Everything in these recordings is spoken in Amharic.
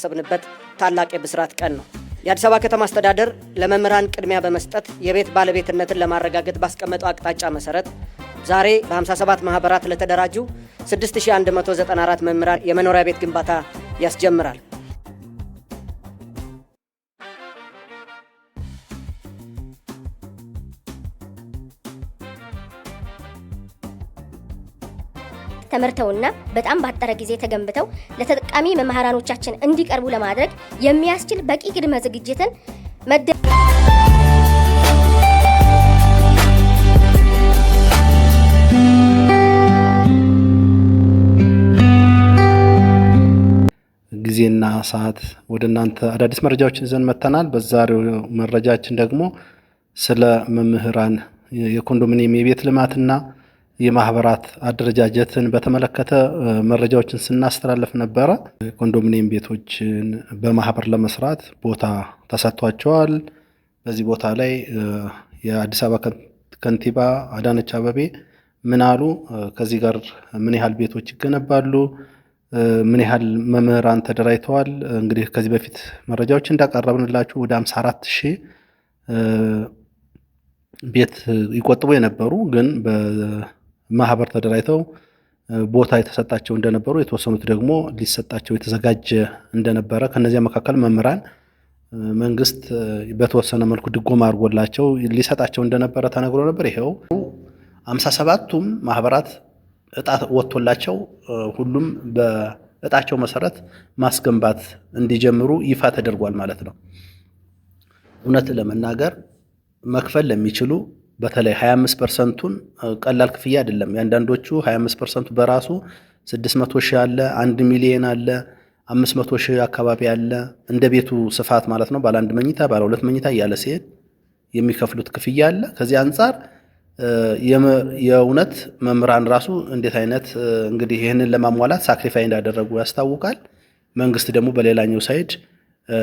ያሰብንበት ታላቅ የብስራት ቀን ነው። የአዲስ አበባ ከተማ አስተዳደር ለመምህራን ቅድሚያ በመስጠት የቤት ባለቤትነትን ለማረጋገጥ ባስቀመጠው አቅጣጫ መሰረት ዛሬ በ57 ማህበራት ለተደራጁ 6194 መምህራን የመኖሪያ ቤት ግንባታ ያስጀምራል። ተመርተውና በጣም ባጠረ ጊዜ ተገንብተው ለተጠቃሚ መምህራኖቻችን እንዲቀርቡ ለማድረግ የሚያስችል በቂ ቅድመ ዝግጅትን ጊዜና ሰዓት ወደ እናንተ አዳዲስ መረጃዎችን ይዘን መጥተናል። በዛሬው መረጃችን ደግሞ ስለ መምህራን የኮንዶሚኒየም የቤት ልማትና የማህበራት አደረጃጀትን በተመለከተ መረጃዎችን ስናስተላልፍ ነበረ። ኮንዶሚኒየም ቤቶችን በማህበር ለመስራት ቦታ ተሰጥቷቸዋል። በዚህ ቦታ ላይ የአዲስ አበባ ከንቲባ አዳነች አቤቤ ምን አሉ? ከዚህ ጋር ምን ያህል ቤቶች ይገነባሉ? ምን ያህል መምህራን ተደራጅተዋል? እንግዲህ ከዚህ በፊት መረጃዎች እንዳቀረብንላችሁ ወደ 54,000 ቤት ይቆጥቡ የነበሩ ግን በማህበር ተደራጅተው ቦታ የተሰጣቸው እንደነበሩ፣ የተወሰኑት ደግሞ ሊሰጣቸው የተዘጋጀ እንደነበረ፣ ከነዚያ መካከል መምህራን መንግስት በተወሰነ መልኩ ድጎማ አድርጎላቸው ሊሰጣቸው እንደነበረ ተነግሮ ነበር። ይሄው 57ቱም ማህበራት እጣ ወጥቶላቸው ሁሉም በእጣቸው መሰረት ማስገንባት እንዲጀምሩ ይፋ ተደርጓል ማለት ነው። እውነት ለመናገር መክፈል ለሚችሉ በተለይ 25%ቱን ቀላል ክፍያ አይደለም። ያንዳንዶቹ 25%ቱ በራሱ 600,000 አለ፣ 1 ሚሊዮን አለ፣ 500,000 አካባቢ አለ። እንደ ቤቱ ስፋት ማለት ነው። ባለ 1 መኝታ ባለ 2 መኝታ እያለ ሲሄድ የሚከፍሉት ክፍያ አለ። ከዚህ አንጻር የእውነት መምህራን ራሱ እንዴት አይነት እንግዲህ ይህንን ለማሟላት ሳክሪፋይ እንዳደረጉ ያስታውቃል። መንግስት ደግሞ በሌላኛው ሳይድ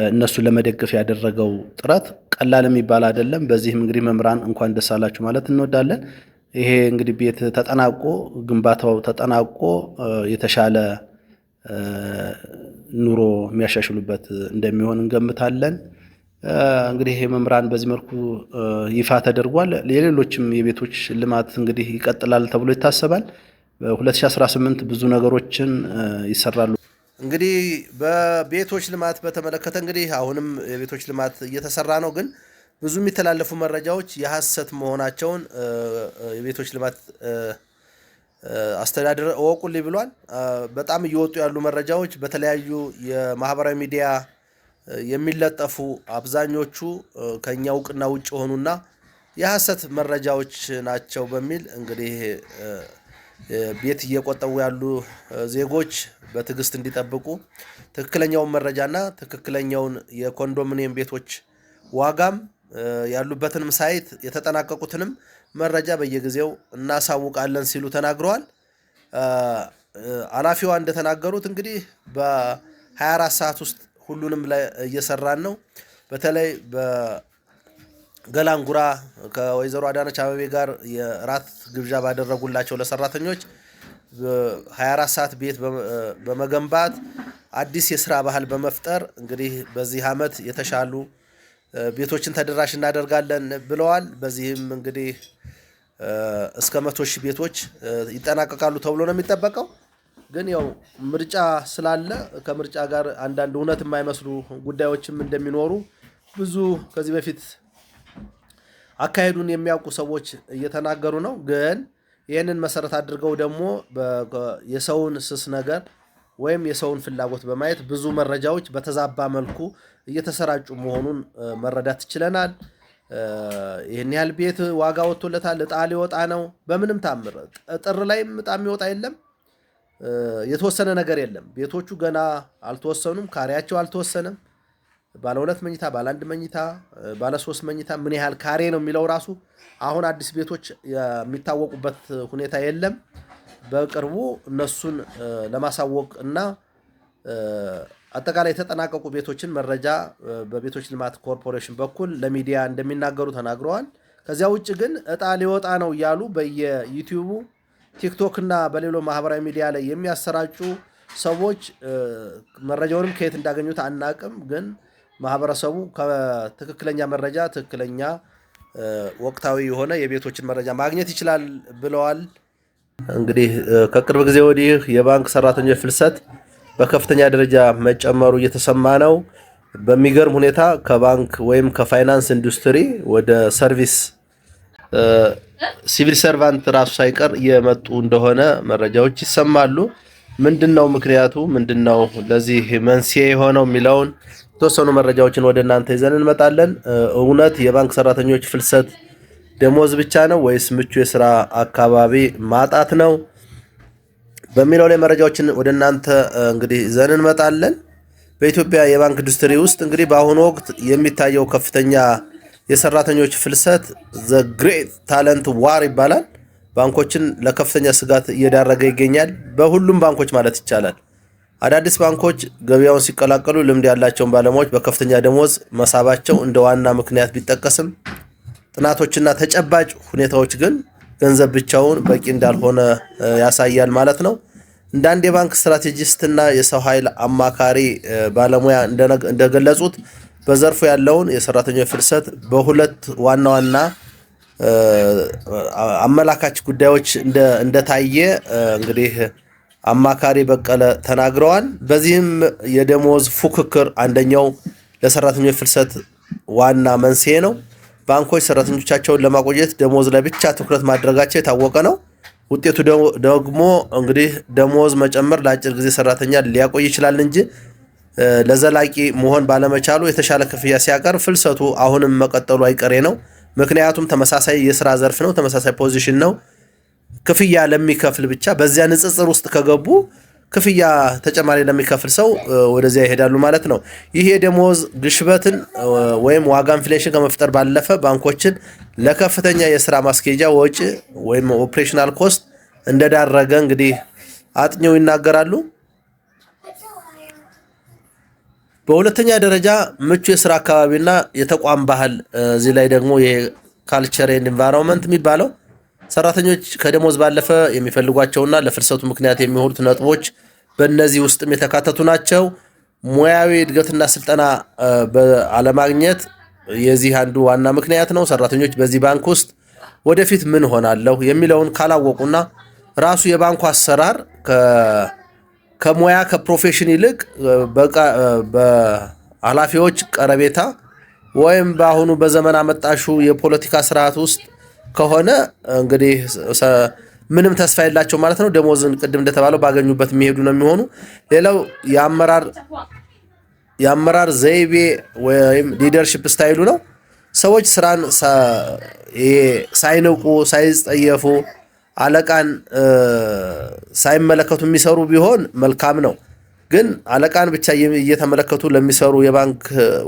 እነሱን ለመደገፍ ያደረገው ጥረት ቀላል የሚባል አይደለም። በዚህም እንግዲህ መምህራን እንኳን ደስ አላችሁ ማለት እንወዳለን። ይሄ እንግዲህ ቤት ተጠናቆ ግንባታው ተጠናቆ የተሻለ ኑሮ የሚያሻሽሉበት እንደሚሆን እንገምታለን። እንግዲህ መምህራን በዚህ መልኩ ይፋ ተደርጓል። የሌሎችም የቤቶች ልማት እንግዲህ ይቀጥላል ተብሎ ይታሰባል። በ2018 ብዙ ነገሮችን ይሰራሉ። እንግዲህ በቤቶች ልማት በተመለከተ እንግዲህ አሁንም የቤቶች ልማት እየተሰራ ነው። ግን ብዙ የሚተላለፉ መረጃዎች የሐሰት መሆናቸውን የቤቶች ልማት አስተዳደር እወቁልኝ ብሏል። በጣም እየወጡ ያሉ መረጃዎች በተለያዩ የማህበራዊ ሚዲያ የሚለጠፉ አብዛኞቹ ከኛ እውቅና ውጭ ሆኑና የሐሰት መረጃዎች ናቸው በሚል እንግዲህ ቤት እየቆጠቡ ያሉ ዜጎች በትዕግስት እንዲጠብቁ ትክክለኛውን መረጃና ትክክለኛውን የኮንዶሚኒየም ቤቶች ዋጋም ያሉበትንም ሳይት የተጠናቀቁትንም መረጃ በየጊዜው እናሳውቃለን ሲሉ ተናግረዋል። ኃላፊዋ እንደተናገሩት እንግዲህ በ24 ሰዓት ውስጥ ሁሉንም ላይ እየሰራን ነው። በተለይ በገላንጉራ ከወይዘሮ አዳነች አቤቤ ጋር የራት ግብዣ ባደረጉላቸው ለሰራተኞች 24 ሰዓት ቤት በመገንባት አዲስ የስራ ባህል በመፍጠር እንግዲህ በዚህ ዓመት የተሻሉ ቤቶችን ተደራሽ እናደርጋለን ብለዋል። በዚህም እንግዲህ እስከ 100,000 ቤቶች ይጠናቀቃሉ ተብሎ ነው የሚጠበቀው። ግን ያው ምርጫ ስላለ ከምርጫ ጋር አንዳንድ እውነት የማይመስሉ ጉዳዮችም እንደሚኖሩ ብዙ ከዚህ በፊት አካሄዱን የሚያውቁ ሰዎች እየተናገሩ ነው። ግን ይህንን መሰረት አድርገው ደግሞ የሰውን ስስ ነገር ወይም የሰውን ፍላጎት በማየት ብዙ መረጃዎች በተዛባ መልኩ እየተሰራጩ መሆኑን መረዳት ይችለናል። ይህን ያህል ቤት ዋጋ ወጥቶለታል፣ እጣ ሊወጣ ነው። በምንም ታምር ጥር ላይም እጣ የሚወጣ የለም። የተወሰነ ነገር የለም። ቤቶቹ ገና አልተወሰኑም፣ ካሬያቸው አልተወሰነም። ባለ 2 መኝታ፣ ባለ 1 መኝታ፣ ባለ 3 መኝታ ምን ያህል ካሬ ነው የሚለው ራሱ አሁን አዲስ ቤቶች የሚታወቁበት ሁኔታ የለም። በቅርቡ እነሱን ለማሳወቅ እና አጠቃላይ የተጠናቀቁ ቤቶችን መረጃ በቤቶች ልማት ኮርፖሬሽን በኩል ለሚዲያ እንደሚናገሩ ተናግረዋል። ከዚያ ውጭ ግን እጣ ሊወጣ ነው እያሉ በየዩቲዩቡ ቲክቶክ እና በሌሎ ማህበራዊ ሚዲያ ላይ የሚያሰራጩ ሰዎች መረጃውንም ከየት እንዳገኙት አናቅም፣ ግን ማህበረሰቡ ከትክክለኛ መረጃ ትክክለኛ ወቅታዊ የሆነ የቤቶችን መረጃ ማግኘት ይችላል ብለዋል። እንግዲህ ከቅርብ ጊዜ ወዲህ የባንክ ሰራተኞች ፍልሰት በከፍተኛ ደረጃ መጨመሩ እየተሰማ ነው። በሚገርም ሁኔታ ከባንክ ወይም ከፋይናንስ ኢንዱስትሪ ወደ ሰርቪስ ሲቪል ሰርቫንት ራሱ ሳይቀር የመጡ እንደሆነ መረጃዎች ይሰማሉ። ምንድነው ምክንያቱ? ምንድነው ለዚህ መንስኤ የሆነው የሚለውን የተወሰኑ መረጃዎችን ወደ እናንተ ይዘን እንመጣለን። እውነት የባንክ ሰራተኞች ፍልሰት ደሞዝ ብቻ ነው ወይስ ምቹ የስራ አካባቢ ማጣት ነው በሚለው ላይ መረጃዎችን ወደ እናንተ እንግዲህ ይዘን እንመጣለን። በኢትዮጵያ የባንክ ኢንዱስትሪ ውስጥ እንግዲህ በአሁኑ ወቅት የሚታየው ከፍተኛ የሰራተኞች ፍልሰት ዘ ግሬት ታለንት ዋር ይባላል። ባንኮችን ለከፍተኛ ስጋት እየዳረገ ይገኛል። በሁሉም ባንኮች ማለት ይቻላል። አዳዲስ ባንኮች ገበያውን ሲቀላቀሉ ልምድ ያላቸውን ባለሙያዎች በከፍተኛ ደሞዝ መሳባቸው እንደ ዋና ምክንያት ቢጠቀስም ጥናቶችና ተጨባጭ ሁኔታዎች ግን ገንዘብ ብቻውን በቂ እንዳልሆነ ያሳያል ማለት ነው። እንደ አንድ የባንክ ስትራቴጂስትና የሰው ኃይል አማካሪ ባለሙያ እንደገለጹት በዘርፉ ያለውን የሰራተኞች ፍልሰት በሁለት ዋና ዋና አመላካች ጉዳዮች እንደታየ እንግዲህ አማካሪ በቀለ ተናግረዋል። በዚህም የደሞዝ ፉክክር አንደኛው ለሰራተኞች ፍልሰት ዋና መንስኤ ነው። ባንኮች ሰራተኞቻቸውን ለማቆየት ደሞዝ ላይ ብቻ ትኩረት ማድረጋቸው የታወቀ ነው። ውጤቱ ደግሞ እንግዲህ ደሞዝ መጨመር ለአጭር ጊዜ ሰራተኛ ሊያቆይ ይችላል እንጂ ለዘላቂ መሆን ባለመቻሉ የተሻለ ክፍያ ሲያቀርብ ፍልሰቱ አሁንም መቀጠሉ አይቀሬ ነው። ምክንያቱም ተመሳሳይ የስራ ዘርፍ ነው፣ ተመሳሳይ ፖዚሽን ነው። ክፍያ ለሚከፍል ብቻ በዚያ ንጽጽር ውስጥ ከገቡ ክፍያ ተጨማሪ ለሚከፍል ሰው ወደዚያ ይሄዳሉ ማለት ነው። ይህ የደሞዝ ግሽበትን ወይም ዋጋ ኢንፍሌሽን ከመፍጠር ባለፈ ባንኮችን ለከፍተኛ የስራ ማስኬጃ ወጪ ወይም ኦፕሬሽናል ኮስት እንደዳረገ እንግዲህ አጥኚው ይናገራሉ። በሁለተኛ ደረጃ ምቹ የስራ አካባቢና የተቋም ባህል፣ እዚህ ላይ ደግሞ የካልቸር ኤንድ ኢንቫይሮንመንት የሚባለው ሰራተኞች ከደሞዝ ባለፈ የሚፈልጓቸውና ለፍልሰቱ ምክንያት የሚሆኑት ነጥቦች በእነዚህ ውስጥም የተካተቱ ናቸው። ሙያዊ እድገትና ስልጠና አለማግኘት የዚህ አንዱ ዋና ምክንያት ነው። ሰራተኞች በዚህ ባንክ ውስጥ ወደፊት ምን ሆናለሁ የሚለውን ካላወቁና ራሱ የባንኩ አሰራር ከሙያ ከፕሮፌሽን ይልቅ በኃላፊዎች ቀረቤታ ወይም በአሁኑ በዘመን አመጣሹ የፖለቲካ ስርዓት ውስጥ ከሆነ እንግዲህ ምንም ተስፋ የላቸው ማለት ነው። ደሞዝን ቅድም እንደተባለው ባገኙበት የሚሄዱ ነው የሚሆኑ። ሌላው የአመራር ዘይቤ ወይም ሊደርሺፕ ስታይሉ ነው። ሰዎች ስራን ሳይንቁ ሳይጸየፉ አለቃን ሳይመለከቱ የሚሰሩ ቢሆን መልካም ነው። ግን አለቃን ብቻ እየተመለከቱ ለሚሰሩ የባንክ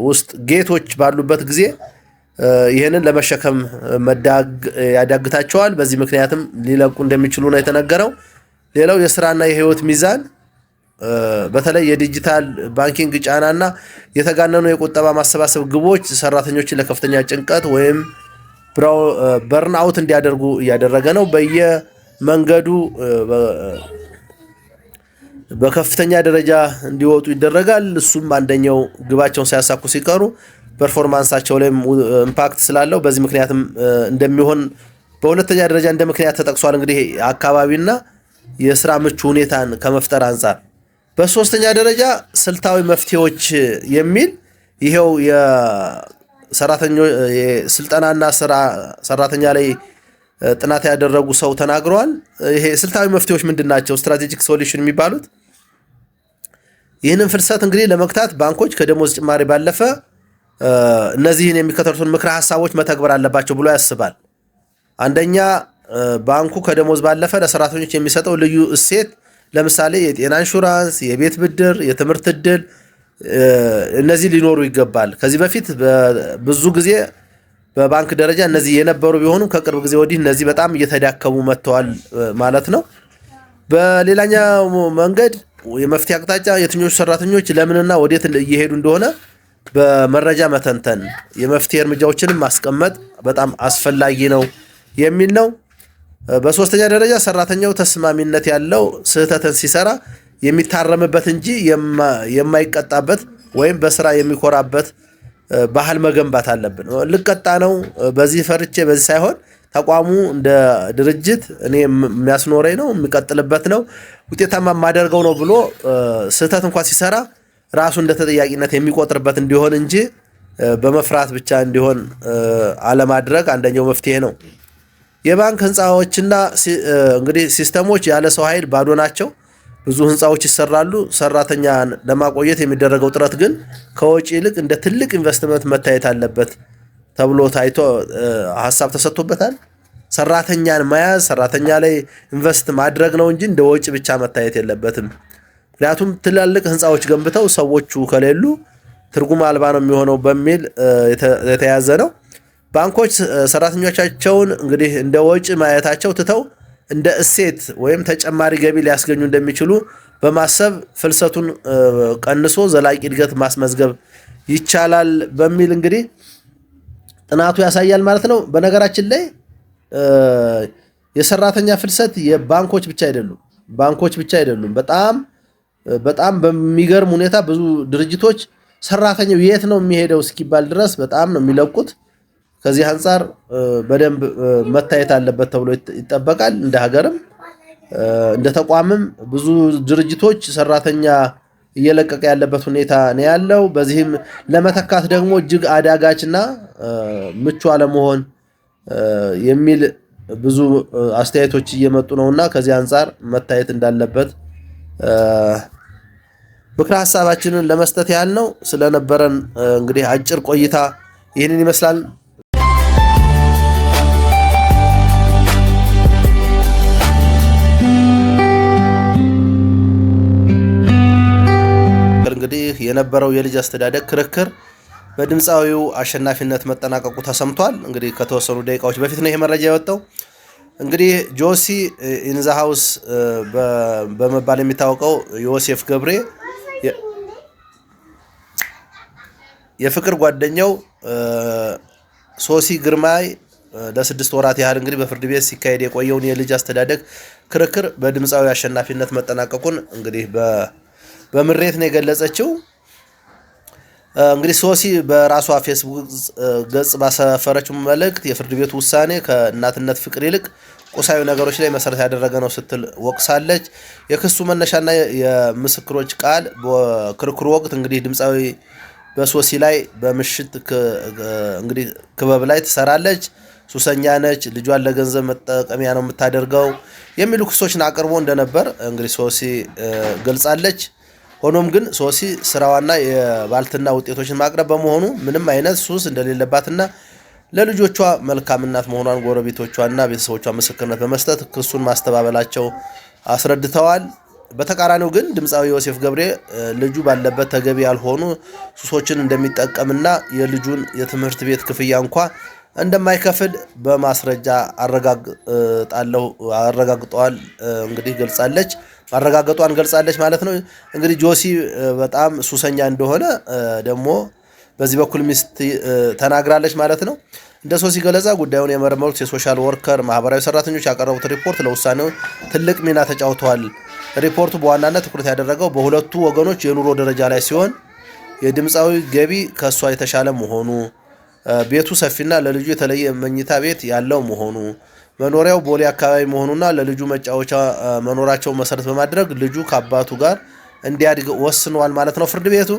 ውስጥ ጌቶች ባሉበት ጊዜ ይህንን ለመሸከም ያዳግታቸዋል። በዚህ ምክንያትም ሊለቁ እንደሚችሉ ነው የተነገረው። ሌላው የስራና የህይወት ሚዛን፣ በተለይ የዲጂታል ባንኪንግ ጫናና የተጋነኑ የቁጠባ ማሰባሰብ ግቦች ሰራተኞችን ለከፍተኛ ጭንቀት ወይም በርን አውት እንዲያደርጉ እያደረገ ነው። በየመንገዱ በከፍተኛ ደረጃ እንዲወጡ ይደረጋል። እሱም አንደኛው ግባቸውን ሳያሳኩ ሲቀሩ ፐርፎርማንሳቸው ላይ ኢምፓክት ስላለው በዚህ ምክንያትም እንደሚሆን በሁለተኛ ደረጃ እንደ ምክንያት ተጠቅሷል። እንግዲህ አካባቢና የስራ ምቹ ሁኔታን ከመፍጠር አንጻር። በሶስተኛ ደረጃ ስልታዊ መፍትሄዎች የሚል ይሄው የሰራተኞች የስልጠናና ስራ ሰራተኛ ላይ ጥናት ያደረጉ ሰው ተናግረዋል። ይሄ ስልታዊ መፍትሄዎች ምንድናቸው? ስትራቴጂክ ሶሉሽን የሚባሉት ይህንን ፍልሰት እንግዲህ ለመግታት ባንኮች ከደሞዝ ጭማሪ ባለፈ እነዚህን የሚከተሉትን ምክረ ሀሳቦች መተግበር አለባቸው ብሎ ያስባል። አንደኛ፣ ባንኩ ከደሞዝ ባለፈ ለሰራተኞች የሚሰጠው ልዩ እሴት፣ ለምሳሌ የጤና ኢንሹራንስ፣ የቤት ብድር፣ የትምህርት እድል፣ እነዚህ ሊኖሩ ይገባል። ከዚህ በፊት ብዙ ጊዜ በባንክ ደረጃ እነዚህ የነበሩ ቢሆኑም ከቅርብ ጊዜ ወዲህ እነዚህ በጣም እየተዳከሙ መጥተዋል ማለት ነው። በሌላኛው መንገድ የመፍትሄ አቅጣጫ የትኞቹ ሰራተኞች ለምንና ወዴት እየሄዱ እንደሆነ በመረጃ መተንተን፣ የመፍትሄ እርምጃዎችንም ማስቀመጥ በጣም አስፈላጊ ነው የሚል ነው። በሶስተኛ ደረጃ ሰራተኛው ተስማሚነት ያለው ስህተትን ሲሰራ የሚታረምበት እንጂ የማይቀጣበት ወይም በስራ የሚኮራበት ባህል መገንባት አለብን። ልቀጣ ነው በዚህ ፈርቼ በዚህ ሳይሆን ተቋሙ እንደ ድርጅት እኔ የሚያስኖረኝ ነው የሚቀጥልበት ነው ውጤታማ ማደርገው ነው ብሎ ስህተት እንኳን ሲሰራ ራሱ እንደ ተጠያቂነት የሚቆጥርበት እንዲሆን እንጂ በመፍራት ብቻ እንዲሆን አለማድረግ አንደኛው መፍትሄ ነው። የባንክ ህንፃዎችና እንግዲህ ሲስተሞች ያለ ሰው ኃይል ባዶ ናቸው። ብዙ ህንፃዎች ይሰራሉ። ሰራተኛን ለማቆየት የሚደረገው ጥረት ግን ከወጪ ይልቅ እንደ ትልቅ ኢንቨስትመንት መታየት አለበት ተብሎ ታይቶ ሀሳብ ተሰጥቶበታል። ሰራተኛን መያዝ ሰራተኛ ላይ ኢንቨስት ማድረግ ነው እንጂ እንደ ወጪ ብቻ መታየት የለበትም። ምክንያቱም ትላልቅ ህንፃዎች ገንብተው ሰዎቹ ከሌሉ ትርጉም አልባ ነው የሚሆነው በሚል የተያዘ ነው። ባንኮች ሰራተኞቻቸውን እንግዲህ እንደ ወጪ ማየታቸው ትተው እንደ እሴት ወይም ተጨማሪ ገቢ ሊያስገኙ እንደሚችሉ በማሰብ ፍልሰቱን ቀንሶ ዘላቂ እድገት ማስመዝገብ ይቻላል በሚል እንግዲህ ጥናቱ ያሳያል ማለት ነው። በነገራችን ላይ የሰራተኛ ፍልሰት የባንኮች ብቻ አይደሉም። በጣም በሚገርም ሁኔታ ብዙ ድርጅቶች ሰራተኛው የት ነው የሚሄደው እስኪባል ድረስ በጣም ነው የሚለቁት። ከዚህ አንፃር በደንብ መታየት አለበት ተብሎ ይጠበቃል። እንደ ሀገርም እንደ ተቋምም ብዙ ድርጅቶች ሰራተኛ እየለቀቀ ያለበት ሁኔታ ነው ያለው። በዚህም ለመተካት ደግሞ እጅግ አዳጋችና ምቹ አለመሆን የሚል ብዙ አስተያየቶች እየመጡ ነውና ከዚህ አንፃር መታየት እንዳለበት ምክረ ሐሳባችንን ለመስጠት ያህል ነው። ስለነበረን እንግዲህ አጭር ቆይታ ይህንን ይመስላል። እንግዲህ የነበረው የልጅ አስተዳደግ ክርክር በድምፃዊው አሸናፊነት መጠናቀቁ ተሰምቷል። እንግዲህ ከተወሰኑ ደቂቃዎች በፊት ነው ይሄ መረጃ የወጣው። እንግዲህ ጆሲ ኢን ዘ ሃውስ በመባል የሚታወቀው ዮሴፍ ገብሬ የፍቅር ጓደኛው ሶሲ ግርማይ ለ6 ወራት ያህል እንግዲህ በፍርድ ቤት ሲካሄድ የቆየውን የልጅ አስተዳደግ ክርክር በድምፃዊ አሸናፊነት መጠናቀቁን እንግዲህ በምሬት ነው የገለጸችው። እንግዲህ ሶሲ በራሷ ፌስቡክ ገጽ ባሰፈረችው መልእክት የፍርድ ቤቱ ውሳኔ ከእናትነት ፍቅር ይልቅ ቁሳዊ ነገሮች ላይ መሰረት ያደረገ ነው ስትል ወቅሳለች። የክሱ መነሻና የምስክሮች ቃል በክርክሩ ወቅት እንግዲህ ድምፃዊ በሶሲ ላይ በምሽት እንግዲህ ክበብ ላይ ትሰራለች፣ ሱሰኛ ነች፣ ልጇን ለገንዘብ መጠቀሚያ ነው የምታደርገው የሚሉ ክሶችን አቅርቦ እንደነበር እንግዲህ ሶሲ ገልጻለች። ሆኖም ግን ሶሲ ስራዋና የባልትና ውጤቶችን ማቅረብ በመሆኑ ምንም አይነት ሱስ እንደሌለባትና ለልጆቿ መልካም እናት መሆኗን ጎረቤቶቿና ቤተሰቦቿ ምስክርነት በመስጠት ክሱን ማስተባበላቸው አስረድተዋል። በተቃራኒው ግን ድምፃዊ ዮሴፍ ገብሬ ልጁ ባለበት ተገቢ ያልሆኑ ሱሶችን እንደሚጠቀምና የልጁን የትምህርት ቤት ክፍያ እንኳ እንደማይከፍል በማስረጃ አረጋግጧል እንግዲህ ገልጻለች። ማረጋገጧን ገልጻለች ማለት ነው። እንግዲህ ጆሲ በጣም ሱሰኛ እንደሆነ ደግሞ በዚህ በኩል ሚስት ተናግራለች ማለት ነው። እንደ ሶሲ ገለጻ ጉዳዩን የመረመሩት የሶሻል ወርከር ማህበራዊ ሰራተኞች ያቀረቡት ሪፖርት ለውሳኔው ትልቅ ሚና ተጫውተዋል። ሪፖርቱ በዋናነት ትኩረት ያደረገው በሁለቱ ወገኖች የኑሮ ደረጃ ላይ ሲሆን የድምፃዊ ገቢ ከሷ የተሻለ መሆኑ፣ ቤቱ ሰፊና ለልጁ የተለየ መኝታ ቤት ያለው መሆኑ፣ መኖሪያው ቦሌ አካባቢ መሆኑና ለልጁ መጫወቻ መኖራቸው መሰረት በማድረግ ልጁ ከአባቱ ጋር እንዲያድግ ወስኗል ማለት ነው ፍርድ ቤቱ።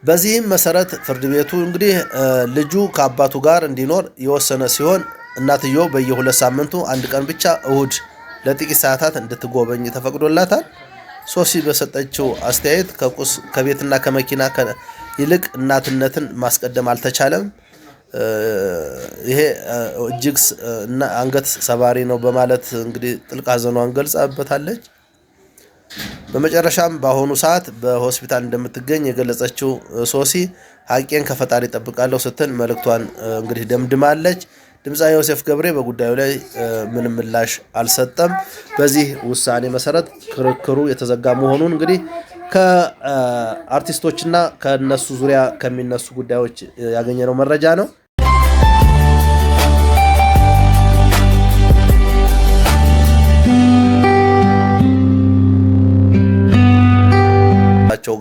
በዚህም መሰረት ፍርድ ቤቱ እንግዲህ ልጁ ከአባቱ ጋር እንዲኖር የወሰነ ሲሆን እናትየው በየ2 ሳምንቱ አንድ ቀን ብቻ እሁድ ለጥቂት ሰዓታት እንድትጎበኝ ተፈቅዶላታል። ሶሲ በሰጠችው አስተያየት ከቤትና ከመኪና ይልቅ እናትነትን ማስቀደም አልተቻለም። ይሄ እጅግ አንገት ሰባሪ ነው በማለት እንግዲህ ጥልቅ ሐዘኗን ገልጻበታለች። በመጨረሻም በአሁኑ ሰዓት በሆስፒታል እንደምትገኝ የገለጸችው ሶሲ ሀቄን ከፈጣሪ ጠብቃለሁ ስትል መልእክቷን እንግዲህ ደምድማለች። ድምፃዊ ዮሴፍ ገብሬ በጉዳዩ ላይ ምንም ምላሽ አልሰጠም። በዚህ ውሳኔ መሰረት ክርክሩ የተዘጋ መሆኑን እንግዲህ ከአርቲስቶችና ከነሱ ዙሪያ ከሚነሱ ጉዳዮች ያገኘነው መረጃ ነው።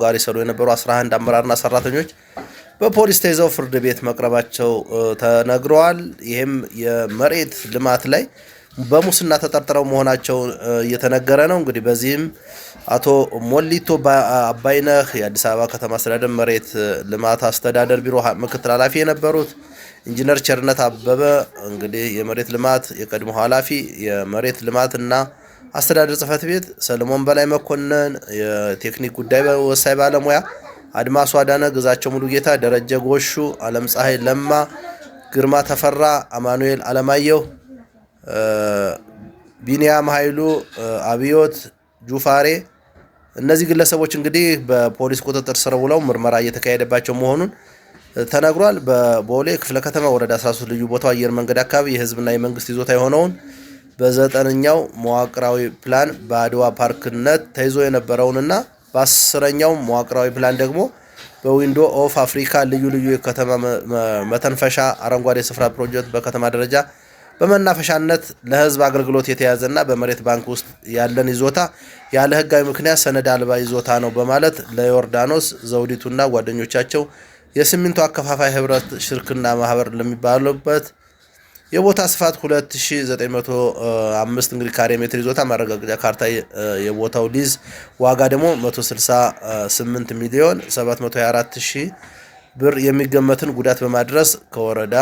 ጋር ይሰሩ የነበሩ 11 አመራርና ሰራተኞች በፖሊስ ተይዘው ፍርድ ቤት መቅረባቸው ተነግረዋል። ይህም የመሬት ልማት ላይ በሙስና ተጠርጥረው መሆናቸው እየተነገረ ነው። እንግዲህ በዚህም አቶ ሞሊቶ አባይነህ የአዲስ አበባ ከተማ አስተዳደር መሬት ልማት አስተዳደር ቢሮ ምክትል ኃላፊ የነበሩት፣ ኢንጂነር ቸርነት አበበ እንግዲህ የመሬት ልማት የቀድሞ ኃላፊ የመሬት ልማትና አስተዳደር ጽህፈት ቤት፣ ሰለሞን በላይ መኮንን የቴክኒክ ጉዳይ ወሳኝ ባለሙያ፣ አድማሱ አዳነ፣ ግዛቸው ሙሉጌታ፣ ደረጀ ጎሹ፣ አለም ፀሐይ ለማ፣ ግርማ ተፈራ፣ አማኑኤል አለማየሁ፣ ቢኒያም ኃይሉ፣ አብዮት ጁፋሬ እነዚህ ግለሰቦች እንግዲህ በፖሊስ ቁጥጥር ስር ውለው ምርመራ እየተካሄደባቸው መሆኑን ተነግሯል። በቦሌ ክፍለ ከተማ ወረዳ 13 ልዩ ቦታው አየር መንገድ አካባቢ የህዝብና የመንግስት ይዞታ የሆነውን በ9ኛው መዋቅራዊ ፕላን በአድዋ ፓርክነት ተይዞ የነበረውንና በ10ኛው መዋቅራዊ ፕላን ደግሞ በዊንዶ ኦፍ አፍሪካ ልዩ ልዩ የከተማ መተንፈሻ አረንጓዴ ስፍራ ፕሮጀክት በከተማ ደረጃ በመናፈሻነት ለህዝብ አገልግሎት የተያዘና በመሬት ባንክ ውስጥ ያለን ይዞታ ያለ ህጋዊ ምክንያት ሰነድ አልባ ይዞታ ነው በማለት ለዮርዳኖስ ዘውዲቱና ጓደኞቻቸው የሲሚንቶ አከፋፋይ ህብረት ሽርክና ማህበር ለሚባሉበት የቦታ ስፋት 2905 እንግዲህ ካሬ ሜትር ይዞታ ማረጋገጫ ካርታ የቦታው ሊዝ ዋጋ ደግሞ 168 ሚሊዮን 724 ሺህ ብር የሚገመትን ጉዳት በማድረስ ከወረዳ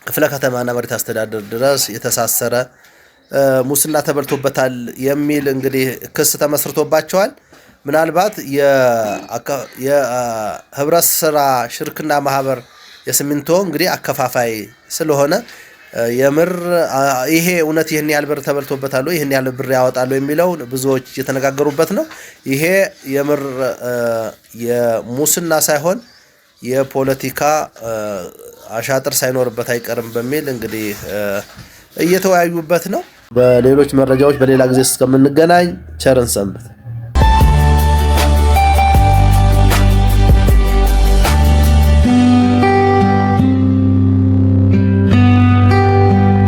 ክፍለ ከተማና መሬት አስተዳደር ድረስ የተሳሰረ ሙስና ተበልቶበታል የሚል እንግዲህ ክስ ተመስርቶባቸዋል። ምናልባት የህብረት ስራ ሽርክና ማህበር የሲሚንቶ እንግዲህ አከፋፋይ ስለሆነ የምር ይሄ እውነት ይህን ያህል ብር ተበልቶበታል ወይ ይህን ያህል ብር ያወጣሉ የሚለው ብዙዎች እየተነጋገሩበት ነው። ይሄ የምር የሙስና ሳይሆን የፖለቲካ አሻጥር ሳይኖርበት አይቀርም በሚል እንግዲህ እየተወያዩበት ነው። በሌሎች መረጃዎች በሌላ ጊዜ እስከምንገናኝ ቸርን ሰንብት።